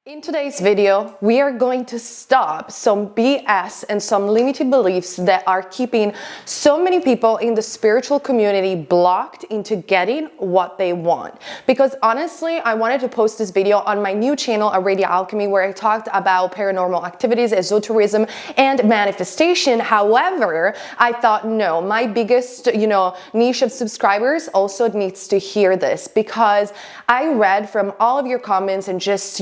In today's video, we are going to stop some BS and some limited beliefs that are keeping so many people in the spiritual community blocked into getting what they want. Because honestly, I wanted to post this video on my new channel, Radio Alchemy, where I talked about paranormal activities, esotericism, and manifestation. However, I thought, no, my biggest, niche of subscribers also needs to hear this, because I read from all of your comments and just,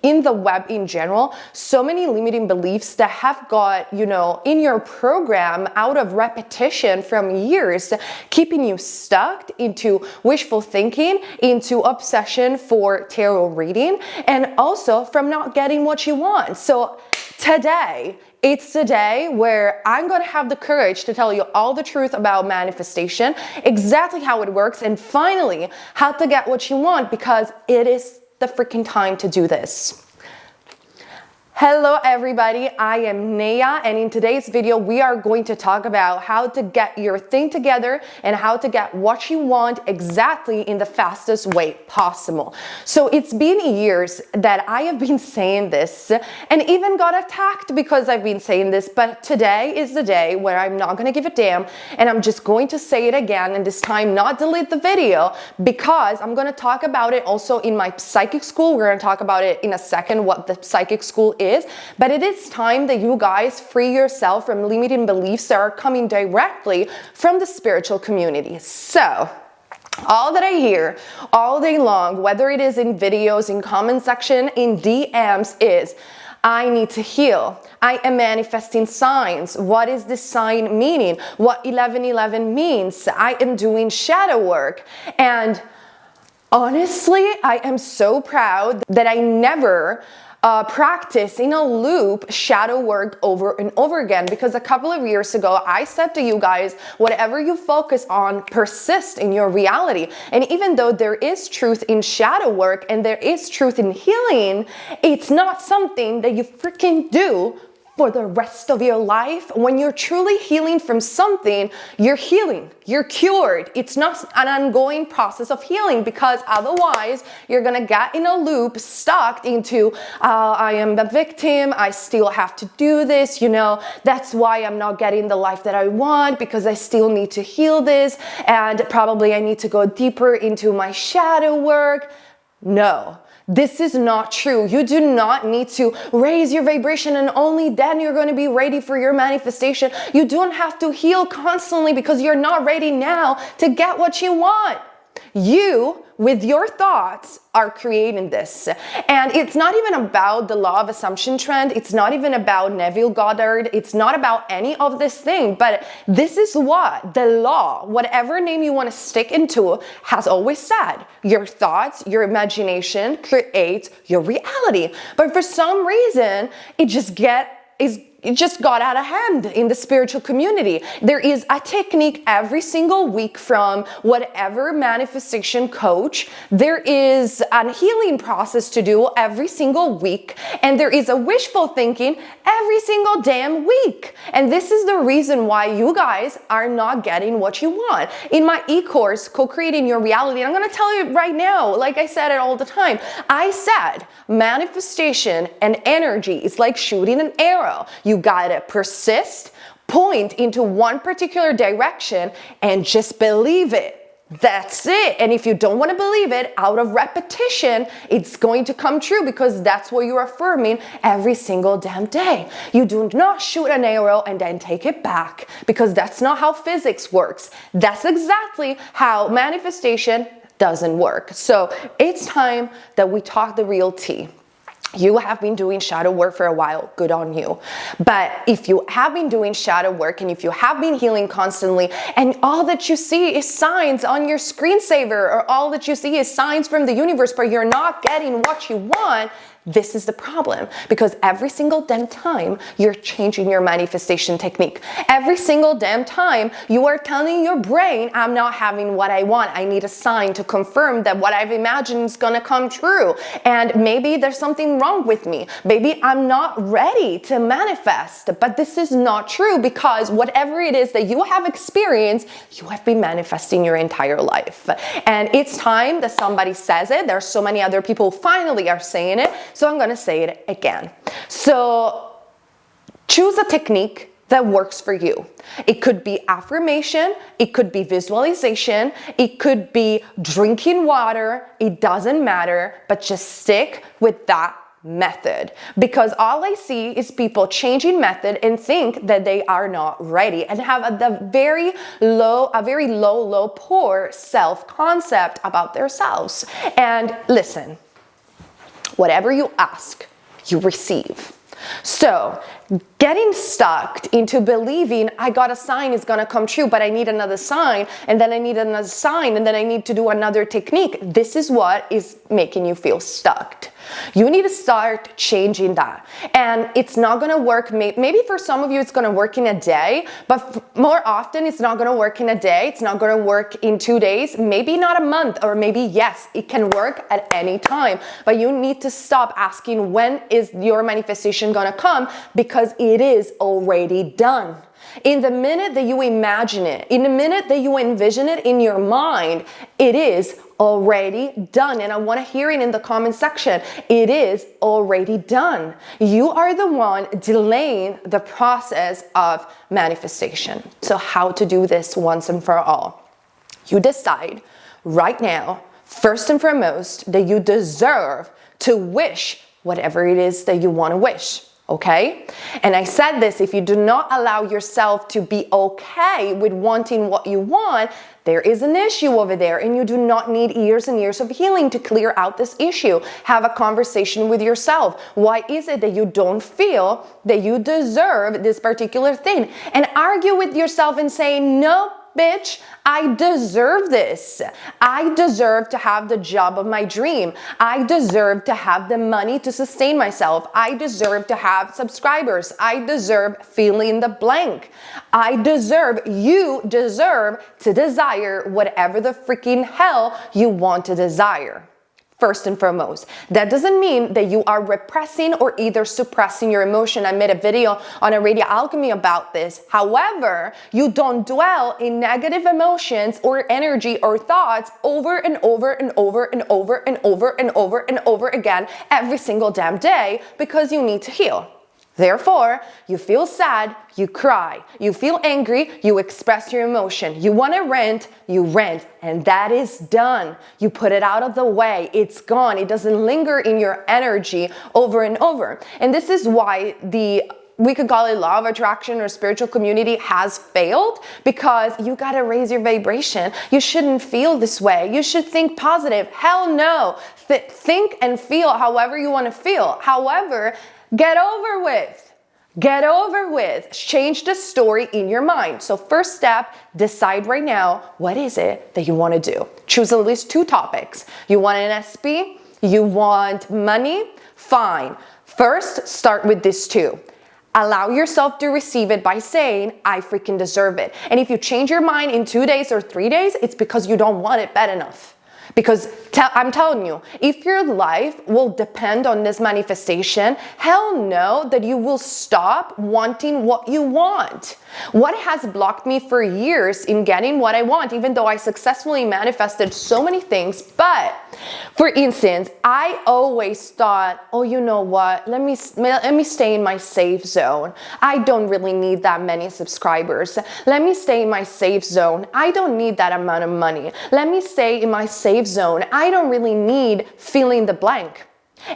in the web in general, so many limiting beliefs that have got, in your program out of repetition from years, keeping you stuck into wishful thinking, into obsession for tarot reading, and also from not getting what you want. So today, it's the day where I'm going to have the courage to tell you all the truth about manifestation, exactly how it works, and finally, how to get what you want, because it is the freaking time to do this. Hello everybody, I am Naya, and in today's video we are going to talk about how to get your thing together and how to get what you want exactly in the fastest way possible. So it's been years that I have been saying this and even got attacked because I've been saying this, but today is the day where I'm not going to give a damn and I'm just going to say it again, and this time not delete the video, because I'm going to talk about it also in my psychic school. We're going to talk about it in a second, what the psychic school is, but it is time that you guys free yourself from limiting beliefs that are coming directly from the spiritual community. So all that I hear all day long, whether it is in videos, in comment section, in DMs, is I need to heal. I am manifesting signs. What is this sign meaning? What 1111 means? I am doing shadow work. And honestly, I am so proud that I never practice in a loop shadow work over and over again, because a couple of years ago I said to you guys, whatever you focus on persists in your reality. And even though there is truth in shadow work and there is truth in healing, it's not something that you freaking do for the rest of your life. When you're truly healing from something, you're healing, you're cured. It's not an ongoing process of healing, because otherwise you're gonna get in a loop, stuck into, I am the victim, I still have to do this, that's why I'm not getting the life that I want, because I still need to heal this, and probably I need to go deeper into my shadow work. No. This is not true. You do not need to raise your vibration and only then you're going to be ready for your manifestation. You don't have to heal constantly because you're not ready now to get what you want. You, with your thoughts, are creating this. And it's not even about the law of assumption trend. It's not even about Neville Goddard. It's not about any of this thing. But this is what the law, whatever name you want to stick into, has always said. Your thoughts, your imagination creates your reality. But for some reason, it just got out of hand in the spiritual community. There is a technique every single week from whatever manifestation coach. There is a healing process to do every single week. And there is a wishful thinking every single damn week. And this is the reason why you guys are not getting what you want. In my e-course, Co-Creating Your Reality, I'm going to tell you right now, like I said it all the time, I said manifestation and energy is like shooting an arrow. You gotta persist, point into one particular direction, and just believe it. That's it. And if you don't want to believe it, out of repetition, it's going to come true, because that's what you're affirming every single damn day. You do not shoot an arrow and then take it back, because that's not how physics works. That's exactly how manifestation doesn't work. So it's time that we talk the real tea. You have been doing shadow work for a while, good on you. But if you have been doing shadow work and if you have been healing constantly, and all that you see is signs on your screensaver, or all that you see is signs from the universe, but you're not getting what you want, this is the problem, because every single damn time you're changing your manifestation technique. Every single damn time you are telling your brain, I'm not having what I want. I need a sign to confirm that what I've imagined is gonna come true. And maybe there's something wrong with me. Maybe I'm not ready to manifest. But this is not true, because whatever it is that you have experienced, you have been manifesting your entire life. And it's time that somebody says it. There's so many other people who finally are saying it. so I'm gonna say it again. So choose a technique that works for you. It could be affirmation, it could be visualization, it could be drinking water, it doesn't matter, but just stick with that method, because all I see is people changing method and think that they are not ready and have a very low, poor self-concept about themselves. And listen, whatever you ask, you receive. So getting stuck into believing I got a sign is going to come true, but I need another sign, and then I need another sign, and then I need to do another technique. This is what is making you feel stuck. You need to start changing that. And it's not going to work. Maybe for some of you, it's going to work in a day, but more often it's not going to work in a day. It's not going to work in 2 days, maybe not a month, or maybe yes, it can work at any time. But you need to stop asking when is your manifestation going to come, because it is already done. In the minute that you imagine it, in the minute that you envision it in your mind, it is already done. And I want to hear it in the comment section. It is already done. You are the one delaying the process of manifestation. So how to do this once and for all? You decide right now, first and foremost, that you deserve to wish whatever it is that you want to wish. Okay? And I said this, if you do not allow yourself to be okay with wanting what you want, there is an issue over there, and you do not need years and years of healing to clear out this issue. Have a conversation with yourself. Why is it that you don't feel that you deserve this particular thing? And argue with yourself and say, no, bitch, I deserve this. I deserve to have the job of my dream. I deserve to have the money to sustain myself. I deserve to have subscribers. I deserve fill in the blank. You deserve to desire whatever the freaking hell you want to desire. First and foremost, that doesn't mean that you are repressing or either suppressing your emotion. I made a video on a Radio Alchemy about this. However, you don't dwell in negative emotions or energy or thoughts over and over and over and over and over and over and over again every single damn day, because you need to heal. Therefore, you feel sad, you cry. You feel angry, you express your emotion. You want to rent, you rent, and that is done. You put it out of the way, it's gone. It doesn't linger in your energy over and over. And this is why we could call it law of attraction or spiritual community has failed, because you got to raise your vibration. You shouldn't feel this way. You should think positive. Hell no. Think and feel however you want to feel. However, get over with. Get over with. Change the story in your mind. So first step, decide right now, what is it that you want to do? Choose at least 2 topics. You want an SP? You want money? Fine. First, start with these 2. Allow yourself to receive it by saying, I freaking deserve it. And if you change your mind in 2 days or 3 days, it's because you don't want it bad enough. Because I'm telling you, if your life will depend on this manifestation, hell no, that you will stop wanting what you want. What has blocked me for years in getting what I want, even though I successfully manifested so many things? But for instance, I always thought, oh, you know what? Let me stay in my safe zone. I don't really need that many subscribers. Let me stay in my safe zone. I don't need that amount of money. Let me stay in my safe zone. I don't really need fill in the blank.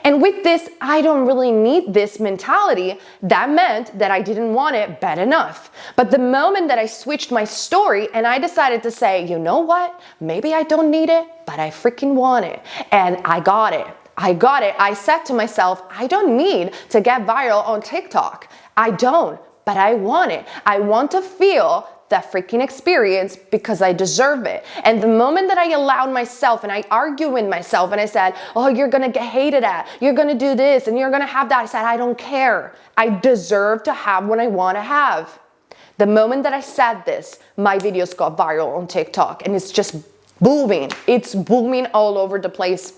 And with this, I don't really need this mentality, that meant that I didn't want it bad enough. But the moment that I switched my story and I decided to say, you know what? Maybe I don't need it, but I freaking want it. And I got it. I said to myself, I don't need to get viral on TikTok. I don't, but I want it. I want to feel that freaking experience because I deserve it. And the moment that I allowed myself and I argued with myself and I said, oh, you're gonna get hated at, you're gonna do this and you're gonna have that, I said, I don't care. I deserve to have what I wanna have. The moment that I said this, my videos got viral on TikTok and it's just booming. It's booming all over the place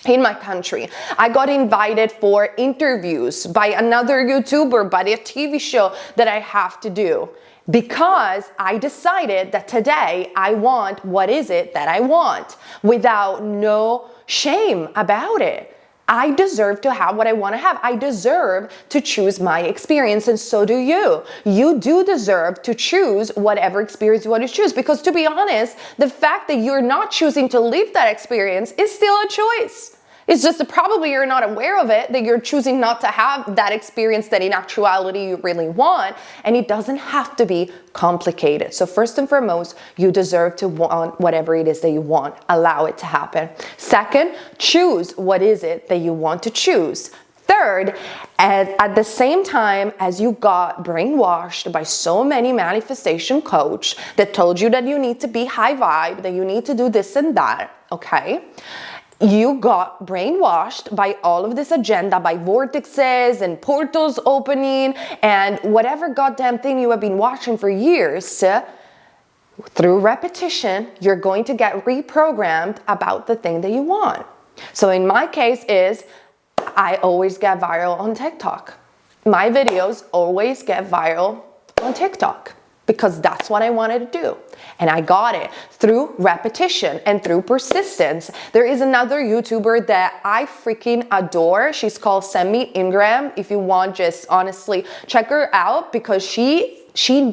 in my country. I got invited for interviews by another YouTuber, by a TV show that I have to do. Because I decided that today I want what is it that I want without no shame about it. I deserve to have what I want to have. I deserve to choose my experience, and so do you. You do deserve to choose whatever experience you want to choose, because to be honest, the fact that you're not choosing to live that experience is still a choice. It's just that probably you're not aware of it, that you're choosing not to have that experience that in actuality you really want, and it doesn't have to be complicated. So first and foremost, you deserve to want whatever it is that you want. Allow it to happen. Second, choose what is it that you want to choose. Third, at the same time as you got brainwashed by so many manifestation coach that told you that you need to be high vibe, that you need to do this and that, okay? You got brainwashed by all of this agenda, by vortexes and portals opening and whatever goddamn thing you have been watching for years. Through repetition, you're going to get reprogrammed about the thing that you want. So in my case is, I always get viral on TikTok. My videos always get viral on TikTok, because that's what I wanted to do. And I got it through repetition and through persistence. There is another YouTuber that I freaking adore. She's called Semi Ingram. If you want, just honestly check her out, because she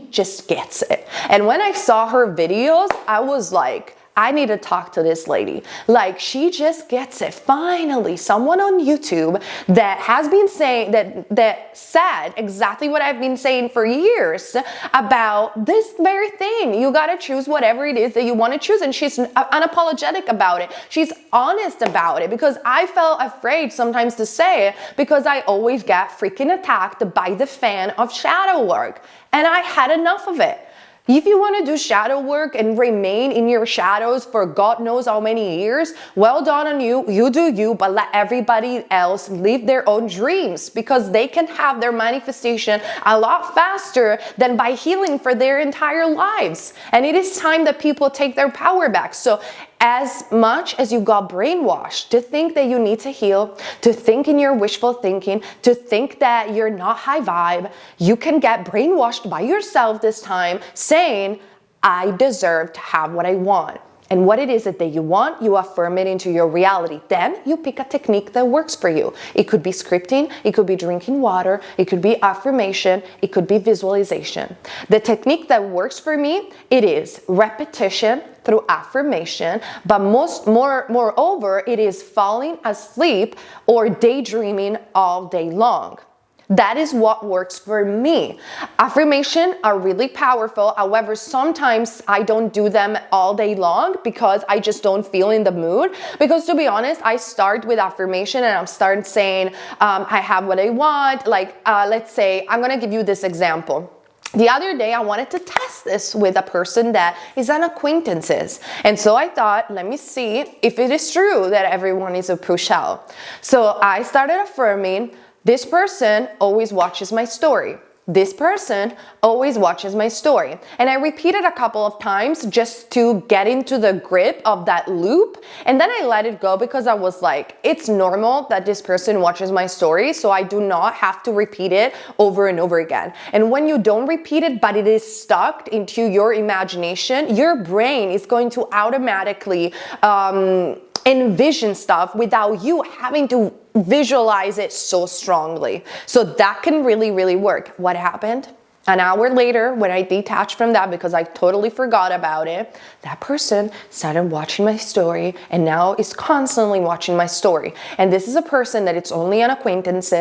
just gets it. And when I saw her videos, I was like, I need to talk to this lady. Like, she just gets it. Finally, someone on YouTube that has been saying, that said exactly what I've been saying for years about this very thing. You gotta choose whatever it is that you want to choose. And she's unapologetic about it. She's honest about it, because I felt afraid sometimes to say it, because I always get freaking attacked by the fan of shadow work. And I had enough of it. If you want to do shadow work and remain in your shadows for God knows how many years, well done on you. You do you, but let everybody else live their own dreams, because they can have their manifestation a lot faster than by healing for their entire lives. And it is time that people take their power back. So as much as you got brainwashed to think that you need to heal, to think in your wishful thinking, to think that you're not high vibe, you can get brainwashed by yourself this time, saying, I deserve to have what I want. And what it is that you want, you affirm it into your reality. Then you pick a technique that works for you. It could be scripting, it could be drinking water, it could be affirmation, it could be visualization. The technique that works for me, it is repetition through affirmation, but moreover, it is falling asleep or daydreaming all day long. That is what works for me. Affirmation are really powerful. However, sometimes I don't do them all day long because I just don't feel in the mood. Because to be honest, I start with affirmation and I'm starting saying, I have what I want. Like, let's say, I'm going to give you this example. The other day, I wanted to test this with a person that is an acquaintances. And so I thought, let me see if it is true that everyone is a push-out. So I started affirming, this person always watches my story. This person always watches my story. And I repeated a couple of times just to get into the grip of that loop. And then I let it go because I was like, it's normal that this person watches my story, so I do not have to repeat it over and over again. And when you don't repeat it, but it is stuck into your imagination, your brain is going to automatically envision stuff without you having to visualize it so strongly. So that can really, really work. What happened? An hour later, when I detached from that because I totally forgot about it, that person started watching my story and now is constantly watching my story. And this is a person that it's only an acquaintance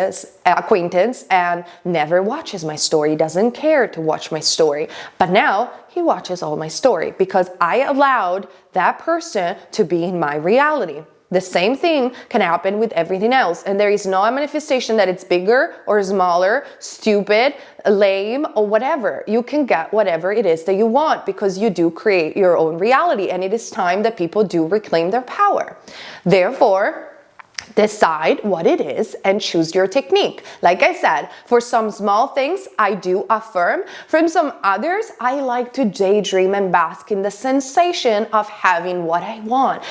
and never watches my story, doesn't care to watch my story. But now he watches all my story because I allowed that person to be in my reality. The same thing can happen with everything else. And there is no manifestation that it's bigger or smaller, stupid, lame, or whatever. You can get whatever it is that you want because you do create your own reality. And it is time that people do reclaim their power. Therefore, decide what it is and choose your technique. Like I said, for some small things, I do affirm. From some others, I like to daydream and bask in the sensation of having what I want.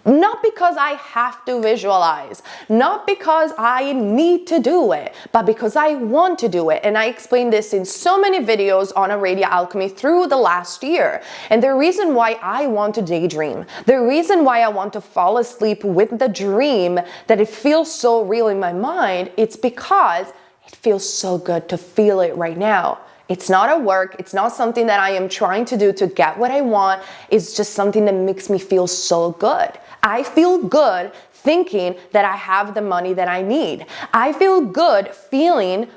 Not because I have to visualize, not because I need to do it, but because I want to do it. And I explained this in so many videos on Aradia Alchemy through the last year. And the reason why I want to daydream, the reason why I want to fall asleep with the dream, that it feels so real in my mind, it's because it feels so good to feel it right now. It's not a work. It's not something that I am trying to do to get what I want. It's just something that makes me feel so good. I feel good thinking that I have the money that I need. I feel good feeling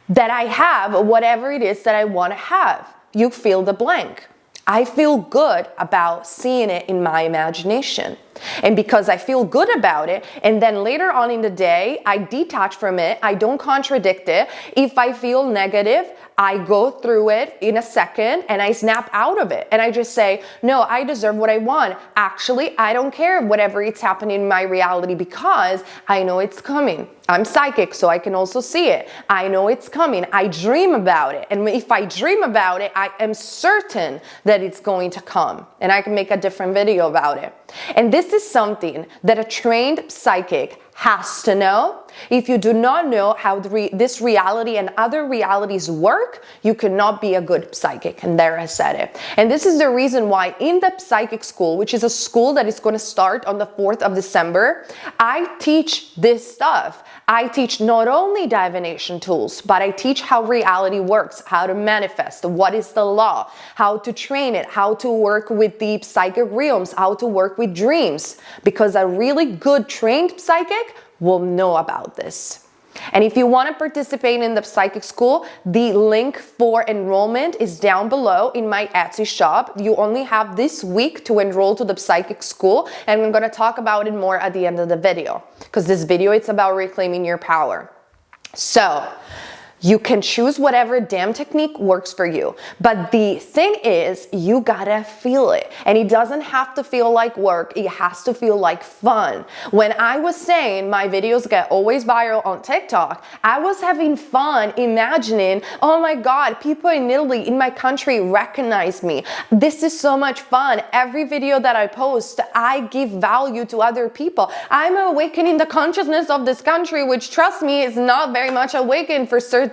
that I have whatever it is that I want to have. You fill the blank. I feel good about seeing it in my imagination. And because I feel good about it, and then later on in the day, I detach from it, I don't contradict it. If I feel negative, I go through it in a second and I snap out of it. And I just say, no, I deserve what I want. Actually, I don't care whatever it's happening in my reality because I know it's coming. I'm psychic, so I can also see it. I know it's coming. I dream about it. And if I dream about it, I am certain that it's going to come. And I can make a different video about it. And this is something that a trained psychic has to know. If you do not know how this reality and other realities work, you cannot be a good psychic. And there I said it. And this is the reason why in the psychic school, which is a school that is going to start on the 4th of December, I teach this stuff. I teach not only divination tools, but I teach how reality works, how to manifest, what is the law, how to train it, how to work with the psychic realms, how to work with dreams, because a really good trained psychic will know about this. And if you want to participate in the psychic school, the link for enrollment is down below in my Etsy shop. You only have this week to enroll to the psychic school, and I'm going to talk about it more at the end of the video, because this video, it's about reclaiming your power. So you can choose whatever damn technique works for you. But the thing is, you gotta feel it. And it doesn't have to feel like work. It has to feel like fun. When I was saying my videos get always viral on TikTok, I was having fun imagining, oh my God, people in Italy, in my country recognize me. This is so much fun. Every video that I post, I give value to other people. I'm awakening the consciousness of this country, which, trust me, is not very much awakened for certain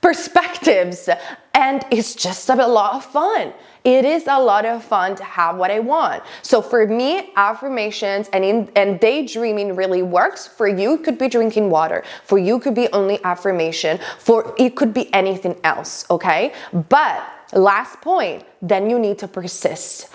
perspectives, and it's just a lot of fun. It is a lot of fun to have what I want. So for me, affirmations and daydreaming really works. For you, it could be drinking water. For you, it could be only affirmation. For it could be anything else, okay? But last point, then you need to persist.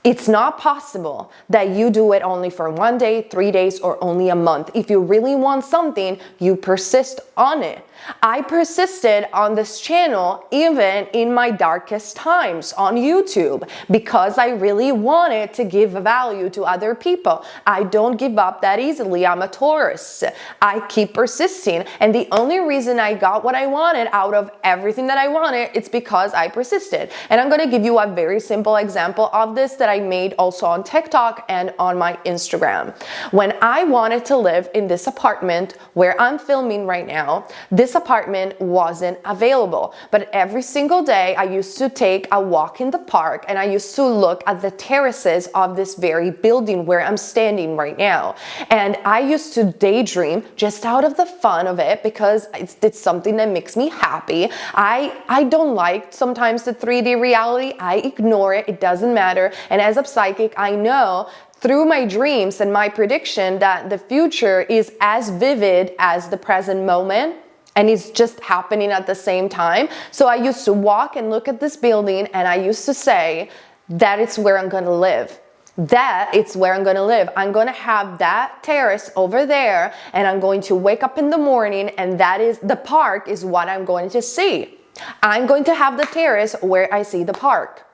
It's not possible that you do it only for 1 day, 3 days, or only a month. If you really want something, you persist on it. I persisted on this channel even in my darkest times on YouTube because I really wanted to give value to other people. I don't give up that easily. I'm a Taurus. I keep persisting, and the only reason I got what I wanted out of everything that I wanted, it's because I persisted. And I'm going to give you a very simple example of this that I made also on TikTok and on my Instagram. When I wanted to live in this apartment where I'm filming right now, this apartment wasn't available. But every single day I used to take a walk in the park and I used to look at the terraces of this very building where I'm standing right now. And I used to daydream just out of the fun of it because it's something that makes me happy. I don't like sometimes the 3D reality. I ignore it. It doesn't matter. And as a psychic, I know through my dreams and my prediction that the future is as vivid as the present moment. And it's just happening at the same time. So I used to walk and look at this building and I used to say, that is where I'm gonna live. That it's where I'm gonna live. I'm gonna have that terrace over there and I'm going to wake up in the morning and that is, the park is what I'm going to see. I'm going to have the terrace where I see the park.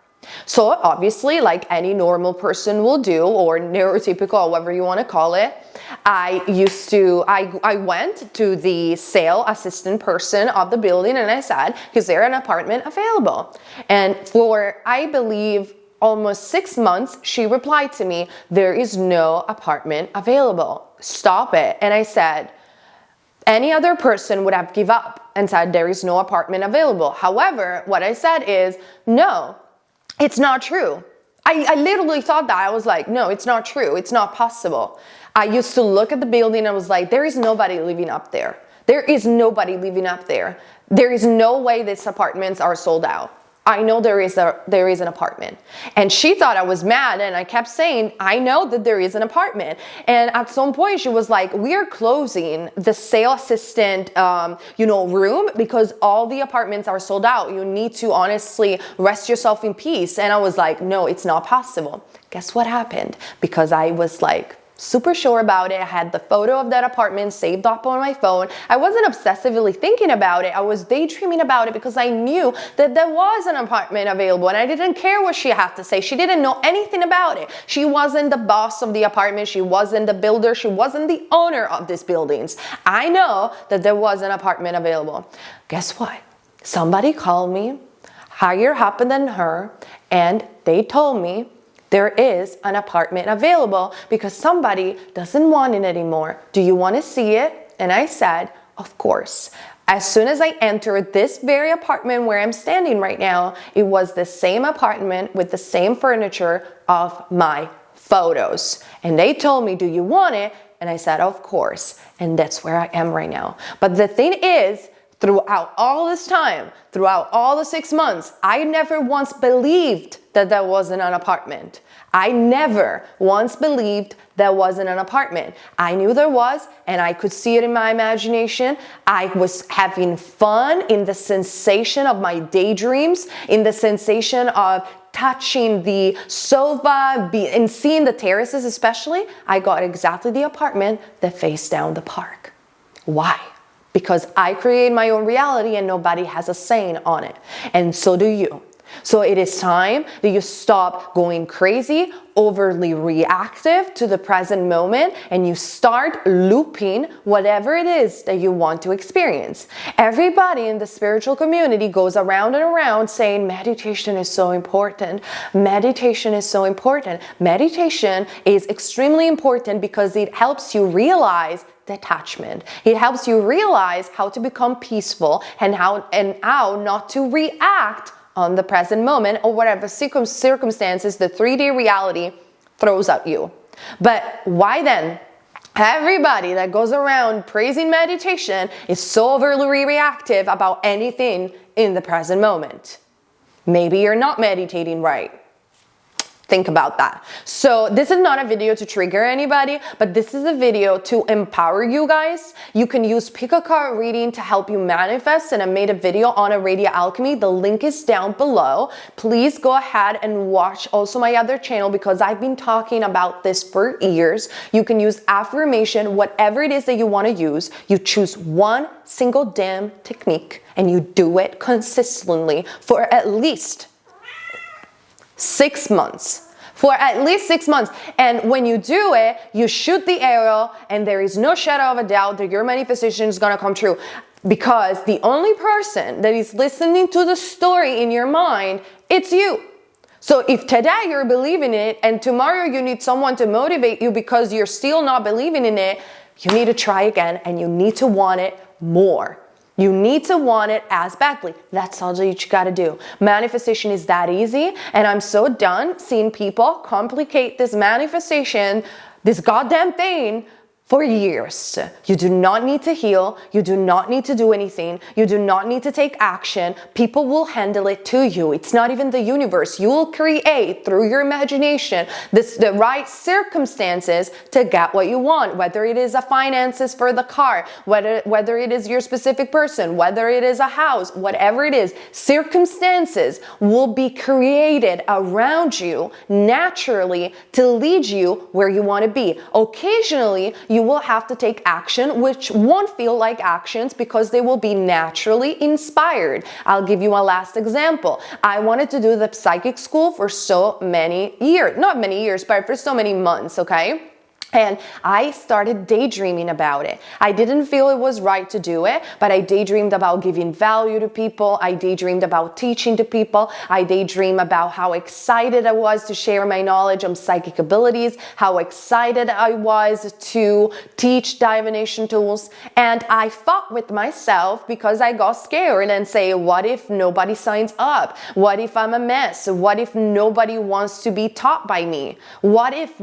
So obviously, like any normal person will do, or neurotypical, however you want to call it, I went to the sale assistant person of the building and I said, is there an apartment available? And for, I believe, almost 6 months, she replied to me, there is no apartment available. Stop it. And I said, any other person would have given up and said, there is no apartment available. However, what I said is, no, it's not true. I literally thought that. I was like, no, it's not true. It's not possible. I used to look at the building and I was like, there is nobody living up there. There is nobody living up there. There is no way these apartments are sold out. I know there is an apartment. And she thought I was mad, and I kept saying, I know that there is an apartment. And at some point she was like, we are closing the sale assistant, room because all the apartments are sold out. You need to honestly rest yourself in peace. And I was like, no, it's not possible. Guess what happened? Because I was like, super sure about it. I had the photo of that apartment saved up on my phone. I wasn't obsessively thinking about it. I was daydreaming about it because I knew that there was an apartment available, and I didn't care what she had to say. She didn't know anything about it. She wasn't the boss of the apartment. She wasn't the builder. She wasn't the owner of these buildings. I know that there was an apartment available. Guess what? Somebody called me higher up than her, and they told me there is an apartment available because somebody doesn't want it anymore. Do you want to see it? And I said, of course. As soon as I entered this very apartment where I'm standing right now, it was the same apartment with the same furniture of my photos. And they told me, do you want it? And I said, of course. And that's where I am right now. But the thing is, throughout all this time, throughout all the 6 months, I never once believed that there wasn't an apartment. I never once believed there wasn't an apartment. I knew there was, and I could see it in my imagination. I was having fun in the sensation of my daydreams, in the sensation of touching the sofa and seeing the terraces especially. I got exactly the apartment that faced down the park. Why? Because I create my own reality and nobody has a say on it. And so do you. So it is time that you stop going crazy, overly reactive to the present moment, and you start looping whatever it is that you want to experience. Everybody in the spiritual community goes around and around saying meditation is so important. Meditation is so important. Meditation is extremely important because it helps you realize detachment. It helps you realize how to become peaceful and how not to react on the present moment or whatever circumstances the 3D reality throws at you. But why then? Everybody that goes around praising meditation is so overly reactive about anything in the present moment. Maybe you're not meditating right. Think about that. So this is not a video to trigger anybody, but this is a video to empower you guys. You can use pick a card reading to help you manifest, and I made a video on Irradiate Alchemy. The link is down below. Please go ahead and watch also my other channel because I've been talking about this for years. You can use affirmation, whatever it is that you want to use. You choose one single damn technique and you do it consistently for at least 6 months. For at least 6 months. And when you do it, you shoot the arrow and there is no shadow of a doubt that your manifestation is going to come true. Because the only person that is listening to the story in your mind, it's you. So if today you're believing in it and tomorrow you need someone to motivate you because you're still not believing in it, you need to try again and you need to want it more. You need to want it as badly. That's all that you gotta do. Manifestation is that easy, and I'm so done seeing people complicate this manifestation, this goddamn thing, for years. You do not need to heal. You do not need to do anything. You do not need to take action. People will handle it to you. It's not even the universe. You will create through your imagination the right circumstances to get what you want, whether it is a finances for the car, whether it is your specific person, whether it is a house, whatever it is, circumstances will be created around you naturally to lead you where you want to be. Occasionally, you will have to take action, which won't feel like actions because they will be naturally inspired. I'll give you a last example. I wanted to do the psychic school for so many years, not many years, but for so many months, okay? And I started daydreaming about it. I didn't feel it was right to do it, but I daydreamed about giving value to people. I daydreamed about teaching to people. I daydreamed about how excited I was to share my knowledge on psychic abilities, how excited I was to teach divination tools. And I fought with myself because I got scared and say, what if nobody signs up? What if I'm a mess? What if nobody wants to be taught by me? What if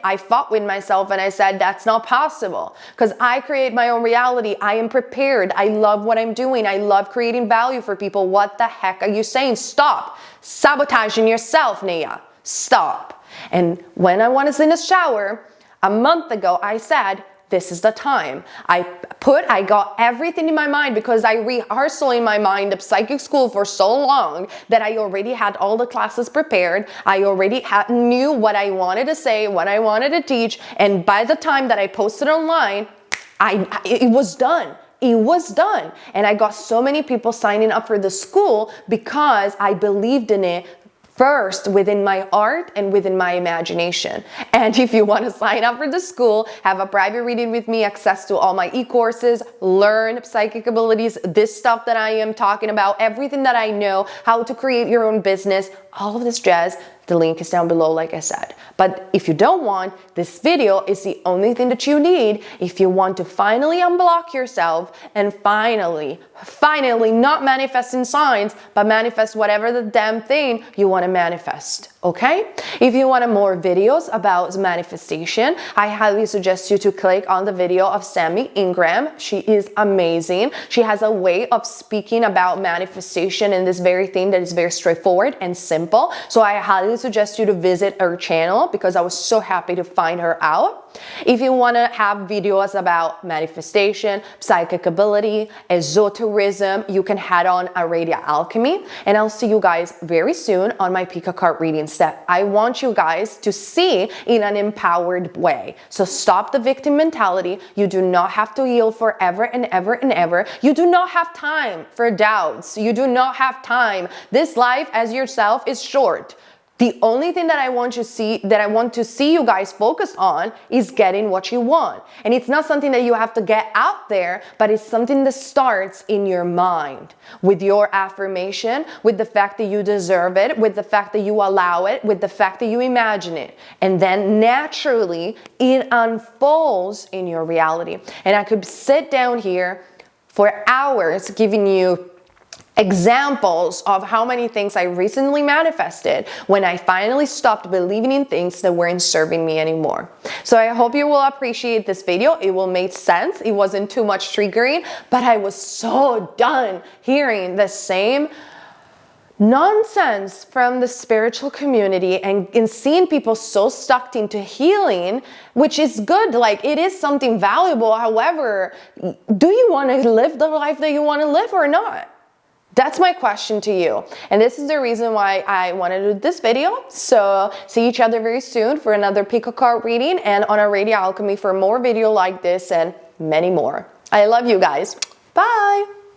I fought with myself and I said, that's not possible, because I create my own reality. I am prepared. I love what I'm doing. I love creating value for people. What the heck are you saying? Stop sabotaging yourself, Nia. Stop. And when I was in the shower a month ago, I said, this is the time. I got everything in my mind because I rehearsed in my mind of psychic school for so long that I already had all the classes prepared. I already knew what I wanted to say, what I wanted to teach. And by the time that I posted online, it was done. It was done. And I got so many people signing up for the school because I believed in it first within my art and within my imagination. And if you want to sign up for the school, have a private reading with me, access to all my e-courses, learn psychic abilities, this stuff that I am talking about, everything that I know, how to create your own business, all of this jazz, the link is down below, like I said. But if you don't want, this video is the only thing that you need if you want to finally unblock yourself and finally not manifest in signs, but manifest whatever the damn thing you want to manifest. Okay? If you want more videos about manifestation, I highly suggest you to click on the video of Sammy Ingram. She is amazing. She has a way of speaking about manifestation and this very thing that is very straightforward and simple. So I highly suggest you to visit her channel because I was so happy to find her out. If you want to have videos about manifestation, psychic ability, esotericism, you can head on Radio Alchemy, and I'll see you guys very soon on my pick a card reading step. I want you guys to see in an empowered way. So stop the victim mentality. You do not have to heal forever and ever and ever. You do not have time for doubts. You do not have time. This life as yourself is short. The only thing that I want to see you guys focus on is getting what you want. And it's not something that you have to get out there, but it's something that starts in your mind with your affirmation, with the fact that you deserve it, with the fact that you allow it, with the fact that you imagine it. And then naturally it unfolds in your reality. And I could sit down here for hours giving you examples of how many things I recently manifested when I finally stopped believing in things that weren't serving me anymore. So I hope you will appreciate this video. It will make sense. It wasn't too much triggering, but I was so done hearing the same nonsense from the spiritual community and seeing people so stuck into healing, which is good. Like, it is something valuable. However, do you want to live the life that you want to live or not? That's my question to you. And this is the reason why I wanted to do this video. So see each other very soon for another pick a card reading and on our Radio Alchemy for more video like this and many more. I love you guys. Bye.